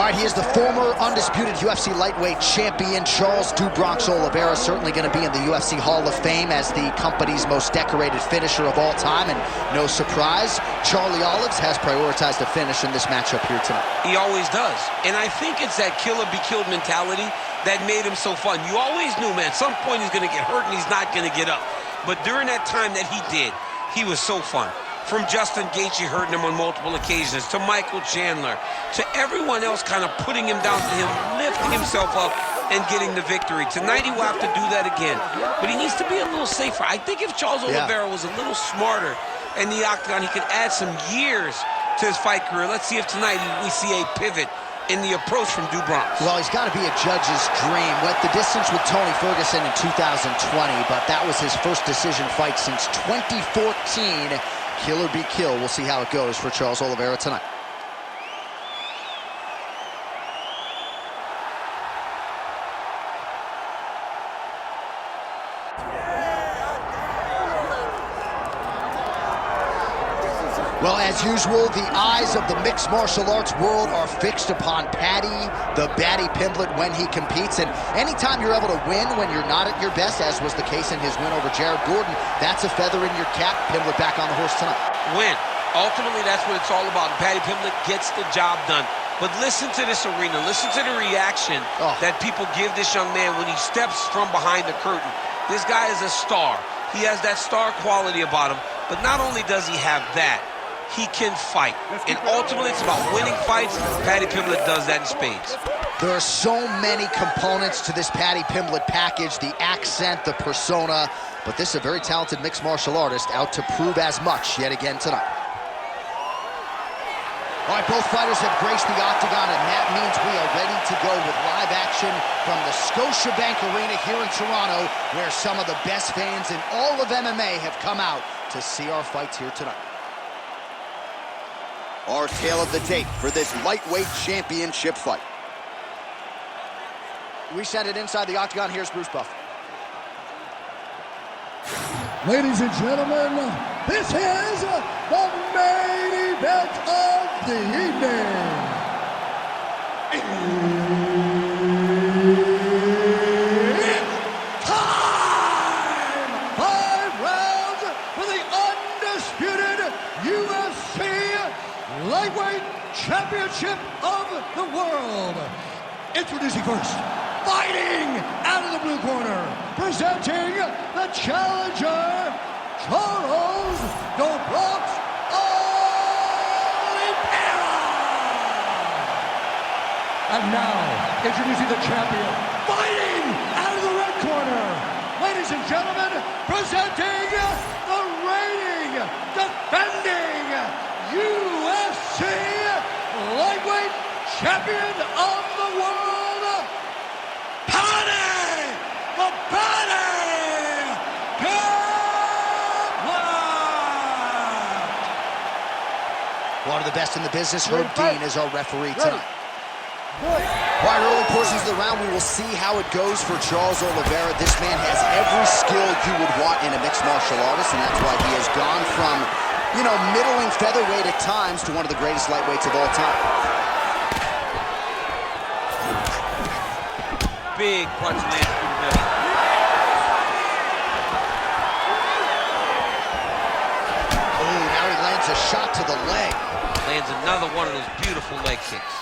right, he is the former undisputed UFC lightweight champion, Charles "Do Bronx" Oliveira, certainly going to be in the UFC Hall of Fame as the company's most decorated finisher of all time, and no surprise, Charlie Olives has prioritized a finish in this matchup here tonight. He always does, and I think it's that kill or be killed mentality that made him so fun. You always knew, man, at some point he's going to get hurt and he's not going to get up. But during that time that he did, he was so fun. From Justin Gaethje hurting him on multiple occasions, to Michael Chandler, to everyone else kind of putting him down, to him lifting himself up and getting the victory. Tonight he will have to do that again, but he needs to be a little safer. I think if Charles Oliveira was a little smarter in the octagon, he could add some years to his fight career. Let's see if tonight we see a pivot in the approach from Do Bronx. Well, he's got to be a judge's dream. Went the distance with Tony Ferguson in 2020, but that was his first decision fight since 2014. Kill or be kill. We'll see how it goes for Charles Oliveira tonight. Well, as usual, the eyes of the mixed martial arts world are fixed upon Paddy Pimblett when he competes. And anytime you're able to win when you're not at your best, as was the case in his win over Jared Gordon, that's a feather in your cap. Pimblett back on the horse tonight. Win. Ultimately, that's what it's all about. Paddy Pimblett gets the job done. But listen to this arena. Listen to the reaction that people give this young man when he steps from behind the curtain. This guy is a star. He has that star quality about him. But not only does he have that, he can fight. And ultimately, it's about winning fights. Paddy Pimblett does that in spades. There are so many components to this Paddy Pimblett package, the accent, the persona, but this is a very talented mixed martial artist out to prove as much yet again tonight. All right, both fighters have graced the octagon, and that means we are ready to go with live action from the Scotiabank Arena here in Toronto, where some of the best fans in all of MMA have come out to see our fights here tonight. Our tale of the tape for this lightweight championship fight. We send it inside the octagon. Here's Bruce Buff. Ladies and gentlemen, this is the main event of the evening. It's time! 5 rounds for the undisputed UFC Lightweight Championship of the world. Introducing first, fighting out of the blue corner, presenting the challenger, Charles "Do Bronx" Oliveira. And now, introducing the champion, fighting out of the red corner, ladies and gentlemen, presenting the reigning, defending UFC Lightweight Champion of the world, Paddy Pimblett! One of the best in the business, Herb Dean, is our referee tonight. All right, early portions of the round, we will see how it goes for Charles Oliveira. This man has every skill you would want in a mixed martial artist, and that's why he has gone from, you know, middling featherweight at times to one of the greatest lightweights of all time. Big punch lands through the middle. Oh, now he lands a shot to the leg. Lands another one of those beautiful leg kicks.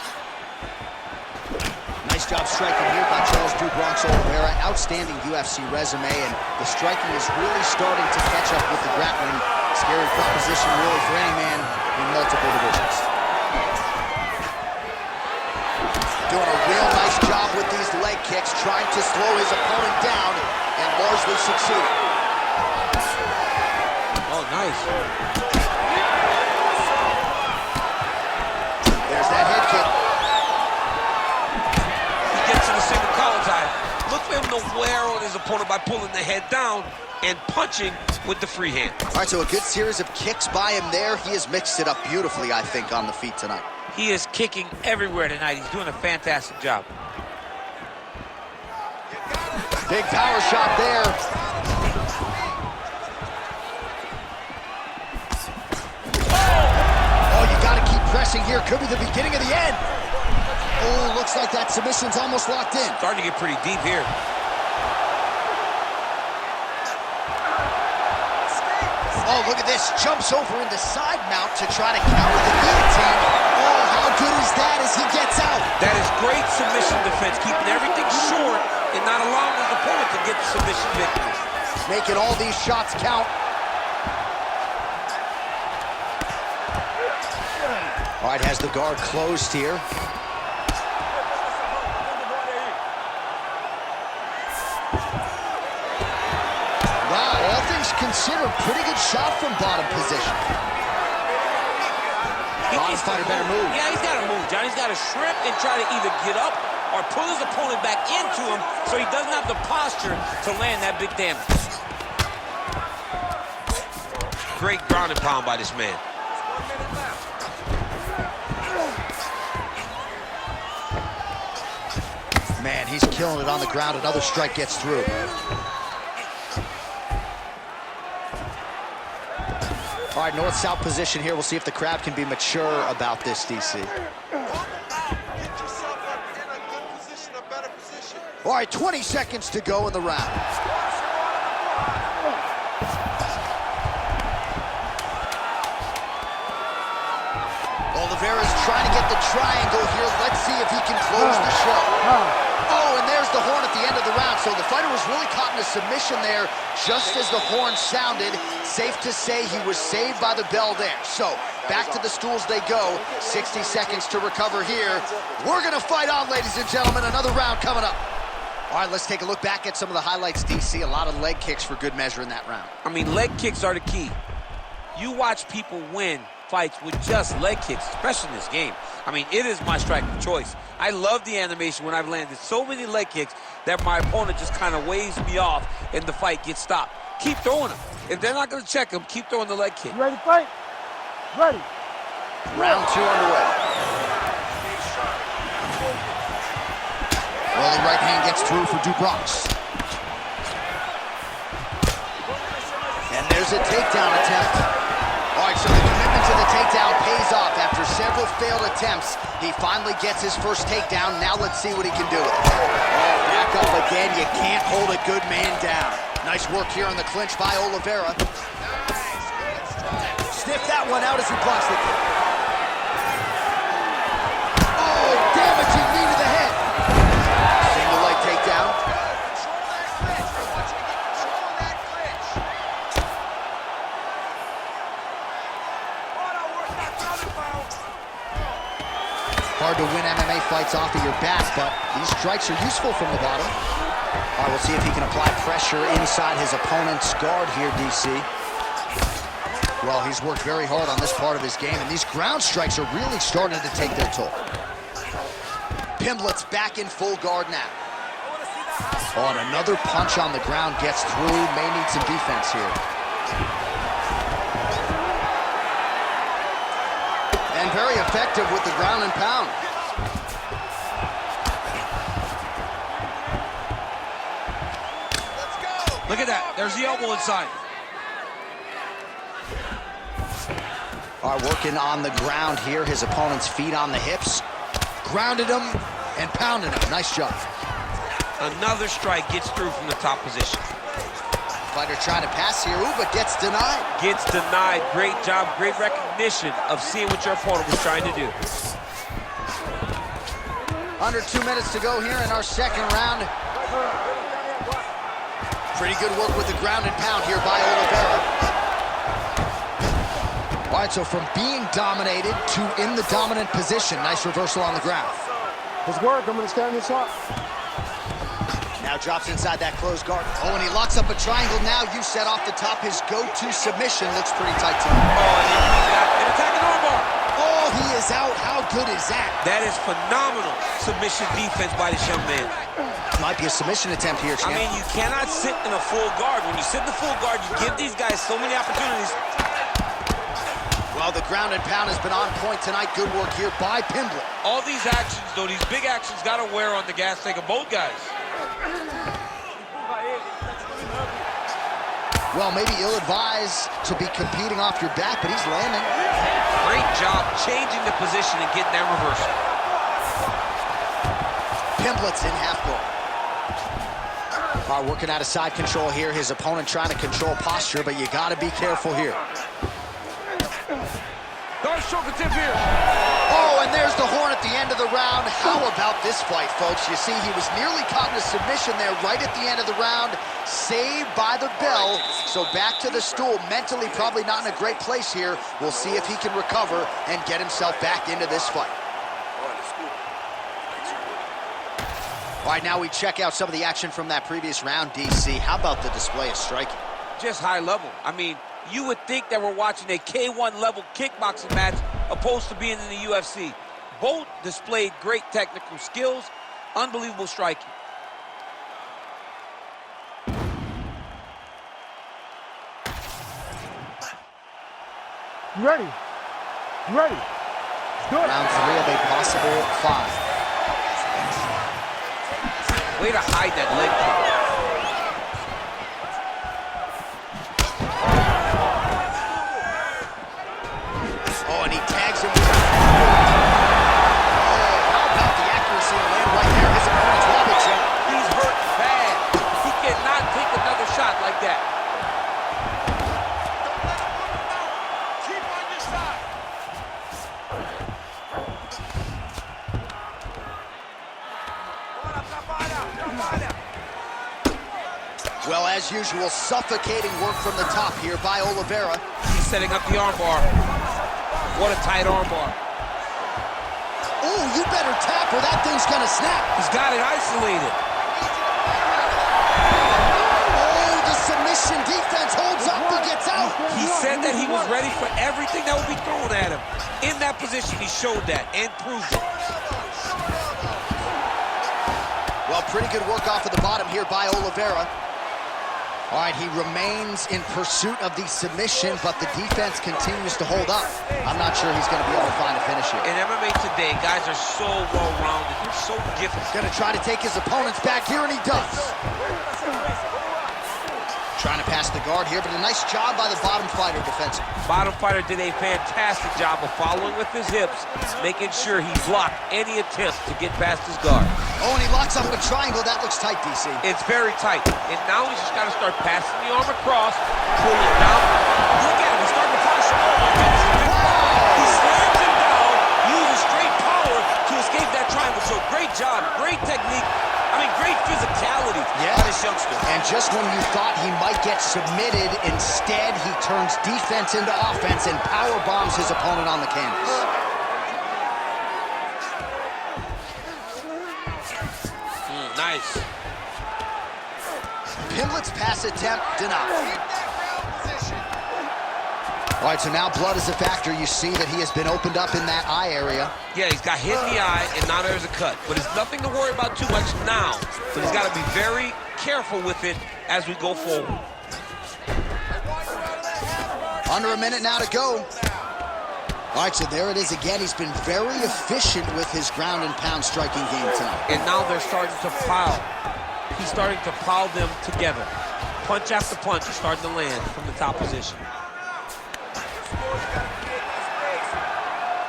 Nice job striking here by Charles "Do Bronx" Oliveira. Outstanding UFC resume, and the striking is really starting to catch up with the grappling. Scary proposition really for any man in multiple divisions. Doing a real nice job with these leg kicks, trying to slow his opponent down, and largely succeeding. Oh, nice. There's that head kick. He gets to the single collar tie. Look for him to wear on his opponent by pulling the head down and punching with the free hand. All right, so a good series of kicks by him there. He has mixed it up beautifully, I think, on the feet tonight. He is kicking everywhere tonight. He's doing a fantastic job. Big power shot there. Oh, you got to keep pressing here. Could be the beginning of the end. Oh, looks like that submission's almost locked in. Starting to get pretty deep here. Oh, look at this. Jumps over into side mount to try to counter the guillotine. Oh, how good is that as he gets out? That is great submission defense, keeping everything short and not allowing his opponent to get the submission victory. Making all these shots count. All right, has the guard closed here. Wow, all things considered, pretty good shot from bottom position. Bottom fighter better move. Yeah, he's got to move, John. He's got to shrimp and try to either get up or pull his opponent back into him so he doesn't have the posture to land that big damage. Great ground and pound by this man. Man, he's killing it on the ground. Another strike gets through. All right, north-south position here. We'll see if the crowd can be mature about this, DC. All right, 20 seconds to go in the round. Oliveira's trying to get the triangle here. Let's see if he can close the show. Oh, and there's the horn at the end of the round. So the fighter was really caught in a submission there just as the horn sounded. Safe to say he was saved by the bell there. So back to the stools they go. 60 seconds to recover here. We're going to fight on, ladies and gentlemen. Another round coming up. All right, let's take a look back at some of the highlights, DC. A lot of leg kicks for good measure in that round. I mean, leg kicks are the key. You watch people win fights with just leg kicks, especially in this game. I mean, it is my strike of choice. I love the animation when I've landed so many leg kicks that my opponent just kind of waves me off and the fight gets stopped. Keep throwing them. If they're not going to check them, keep throwing the leg kick. You ready to fight? Ready. Round 2 underway. Rolling right hand gets through for Dubrocks. And there's a takedown attempt. All right, so the commitment to the takedown pays off. After several failed attempts, he finally gets his first takedown. Now let's see what he can do with it. Oh, back up again. You can't hold a good man down. Nice work here on the clinch by Oliveira. Sniff that one out as he blocks the kick. Oh, damaging knee to the head. Single leg takedown. Hard to win MMA fights off of your back, but these strikes are useful from the bottom. All right, we'll see if he can apply pressure inside his opponent's guard here, DC. Well, he's worked very hard on this part of his game, and these ground strikes are really starting to take their toll. Pimblett's back in full guard now. Oh, and another punch on the ground gets through. May need some defense here. And very effective with the ground and pound. Look at that. There's the elbow inside. All right, working on the ground here. His opponent's feet on the hips. Grounded him and pounded him. Nice job. Another strike gets through from the top position. Fighter trying to pass here, ooh, but gets denied. Gets denied. Great job, great recognition of seeing what your opponent was trying to do. Under 2 minutes to go here in our second round. Pretty good work with the ground and pound here by Oliveira. All right, so from being dominated to in the dominant position. Nice reversal on the ground. Let's work. I'm going to stand this up. Now drops inside that closed guard. Oh, and he locks up a triangle now. You set off the top. His go-to submission looks pretty tight to him. Oh, and he's got an attacking armbar. Oh, he is out. How good is that? That is phenomenal submission defense by this young man. Might be a submission attempt here, champ. I mean, you cannot sit in a full guard. When you sit in the full guard, you give these guys so many opportunities. Well, the ground and pound has been on point tonight. Good work here by Pimblett. All these actions, though, these big actions got to wear on the gas tank of both guys. Well, maybe ill-advised to be competing off your back, but he's landing. Great job changing the position and getting that reversal. Pimblett's in half guard. All right, working out of side control here. His opponent trying to control posture, but you got to be careful here. Oh, and there's the horn at the end of the round. How about this fight, folks? You see, he was nearly caught in a submission there right at the end of the round. Saved by the bell. So back to the stool. Mentally probably not in a great place here. We'll see if he can recover and get himself back into this fight. All right, now we check out some of the action from that previous round, DC. How about the display of striking? Just high level. I mean, you would think that we're watching a K1 level kickboxing match opposed to being in the UFC. Both displayed great technical skills, unbelievable striking. You ready? You ready? Good. Round 3 of a possible 5. Way to hide that leg kick. Oh, and he tags him with a... Oh, how about the accuracy to land right there? His opponent's wobbled, Jim. He's hurt bad. He cannot take another shot like that. Keep on your side. Well, as usual, suffocating work from the top here by Oliveira. He's setting up the armbar. What a tight armbar. Oh, you better tap or that thing's gonna snap. He's got it isolated. Oh, the submission defense holds up and gets out. He said that he was ready for everything that would be thrown at him. In that position, he showed that and proved it. Well, pretty good work off of the bottom here by Oliveira. All right, he remains in pursuit of the submission, but the defense continues to hold up. I'm not sure he's going to be able to find a finish here. In MMA today, guys are so well-rounded. They're so gifted. Going to try to take his opponents back here, and he does. Trying to pass the guard here, but a nice job by the bottom fighter defensively. Bottom fighter did a fantastic job of following with his hips, making sure he blocked any attempts to get past his guard. Oh, and he locks up a triangle. That looks tight, DC. It's very tight. And now he's just got to start passing the arm across, pulling down. Look at him. He's starting to flash. He slams him down, uses straight power to escape that triangle. So great job, great technique. I mean, great physicality by this youngster. And just when you thought he might get submitted, instead he turns defense into offense and power bombs his opponent on the canvas. Nice. Pimblett's pass attempt denied. All right, so now blood is a factor. You see that he has been opened up in that eye area. Yeah, he's got hit in the eye, and now there's a cut. But it's nothing to worry about too much now. But he's got to be very careful with it as we go forward. Under a minute now to go. All right, so there it is again. He's been very efficient with his ground and pound striking game tonight. And now they're starting to pile. He's starting to pile them together. Punch after punch is starting to land from the top position.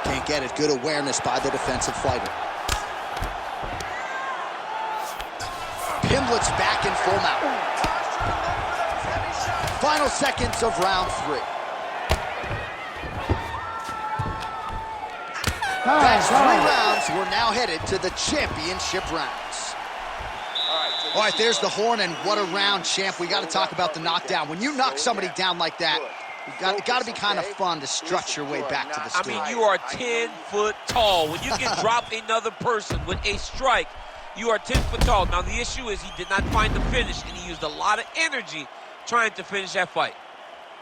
Can't get it. Good awareness by the defensive fighter. Pimblett's back in full mount. Final seconds of round 3. That's 3 rounds. We're now headed to the championship rounds. All right, there's the horn, and what a round, champ. We got to talk about the knockdown. When you knock somebody down like that, it got to be kind of fun to strut your way back to the stool. I mean, you are 10 foot tall. When you can drop another person with a strike, you are 10 foot tall. Now, the issue is he did not find the finish, and he used a lot of energy trying to finish that fight.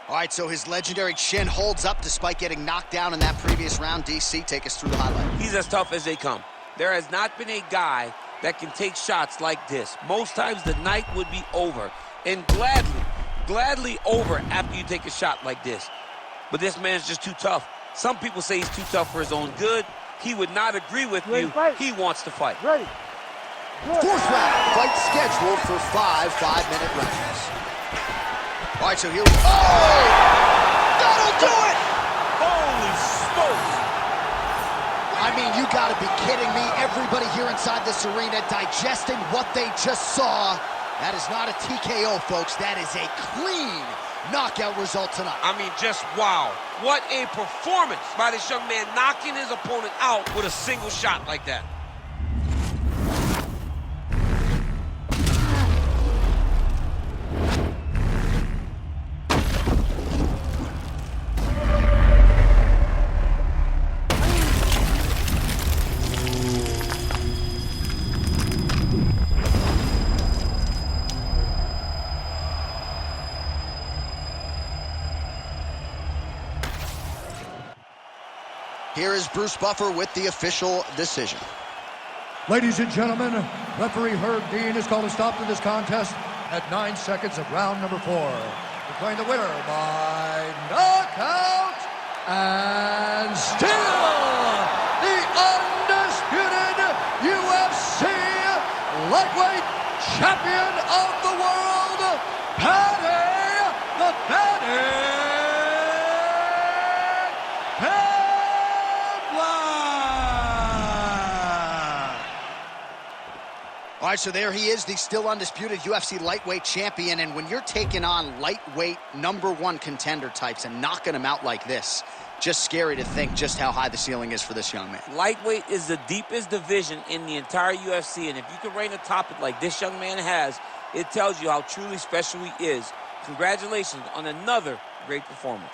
All right, so his legendary chin holds up despite getting knocked down in that previous round. DC, take us through the highlight. He's as tough as they come. There has not been a guy that can take shots like this. Most times the night would be over, and gladly over after you take a shot like this. But this man's just too tough. Some people say he's too tough for his own good. He would not agree with you. He wants to fight. Ready. Fourth round, fight scheduled for 5 5-minute rounds. All right, so here we go. Oh! That'll do it! Holy smokes! I mean, you gotta be kidding me. Everybody here inside this arena digesting what they just saw. That is not a TKO, folks. That is a clean knockout result tonight. I mean, just wow. What a performance by this young man, knocking his opponent out with a single shot like that. Here is Bruce Buffer with the official decision. Ladies and gentlemen, referee Herb Dean has called a stop to this contest at 9 seconds of round number 4. Declaring the winner by knockout and still the undisputed UFC lightweight champion of the world, Paddy the Paddy Pimblett. All right, so there he is, the still undisputed UFC lightweight champion. And when you're taking on lightweight #1 contender types and knocking them out like this, just scary to think just how high the ceiling is for this young man. Lightweight is the deepest division in the entire UFC, and if you can reign atop it like this young man has, it tells you how truly special he is. Congratulations on another great performance.